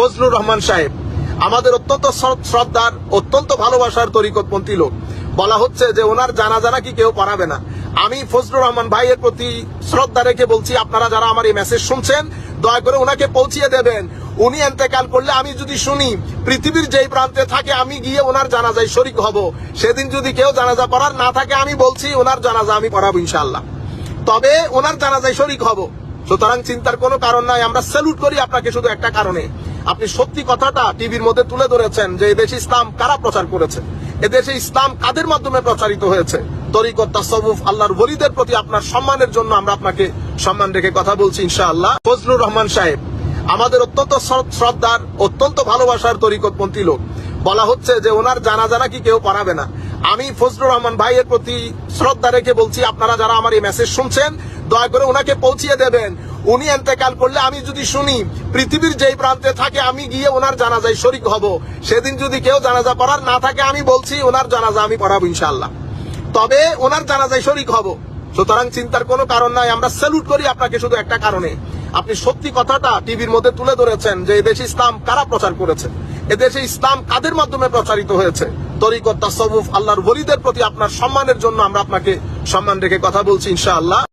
ফজলুর রহমান সাহেব আমাদের অত্যন্ত শ্রদ্ধার অত্যন্ত ভালোবাসার তরিকতপন্থী লোক। বলা হচ্ছে যে ওনার জানাজা নাকি কেউ পড়াবে না। আমি ফজলুর রহমান ভাইয়ের প্রতি শ্রদ্ধা রেখে বলছি, আপনারা যারা আমার এই মেসেজ শুনছেন দয়া করে ওনাকে পৌঁছিয়ে দেবেন। উনি ইন্তেকাল করলে আমি যদি শুনি পৃথিবীর যেই প্রান্তে থাকে আমি গিয়ে ওনার জানাজায় শরীক হব। সেদিন যদি কেউ জানাজা পড়ার না থাকে আমি বলছি ওনার জানাজা আমি পড়াবো ইনশাআল্লাহ, তবে ওনার জানাজায় শরীক হব। সুতরাং চিন্তার কোনো কারণ নাই। আমরা স্যালুট করি আপনাকে শুধু একটা কারণে, আপনি সত্যি কথাটা টিভির মধ্যে তুলে ধরেছেন যে এদেশে ইসলাম কারা প্রচার করেছে, এদেশে ইসলাম কাদের মাধ্যমে প্রচারিত হয়েছে। তরিকত, তাসাউফ, আল্লাহর ওলিদের প্রতি আপনার সম্মানের জন্য আমরা আপনাকে সম্মান রেখে কথা বলছি ইনশাআল্লাহ। ফজলুর রহমান সাহেব আমাদের অত্যন্ত শ্রদ্ধার অত্যন্ত ভালোবাসার তরিকতপন্থী লোক। বলা হচ্ছে যে ওনার জানাজা নাকি কেউ পড়াবে না। আমি ফজলুর রহমান ভাইয়ের প্রতি শ্রদ্ধা রেখে বলছি, আপনারা যারা আমার এই মেসেজ শুনছেন দয়া করে ওনাকে পৌঁছিয়ে দেবেন। উনি ইন্তেকাল করলে আমি যদি শুনি পৃথিবীর যেই প্রান্তে থাকে আমি গিয়ে ওনার জানাজায় শরীক হব। সেদিন যদি কেউ জানাজা পড়ার না থাকে আমি বলছি ওনার জানাজা আমি পড়াবো ইনশাআল্লাহ, তবে ওনার জানাজায় শরীক হব। সুতরাং চিন্তার কোনো কারণ নাই। আমরা স্যালুট করি আপনাকে শুধু একটা কারণে, আপনি সত্যি কথাটা টিভির মধ্যে তুলে ধরেছেন যে এদেশে ইসলাম কারা প্রচার করেছে, এদেশে ইসলাম কাদের মাধ্যমে প্রচারিত হয়েছে। তরিকত, তাসাউফ, আল্লাহর ওলিদের প্রতি আপনার সম্মানের জন্য আমরা আপনাকে সম্মান রেখে কথা বলছি ইনশাআল্লাহ।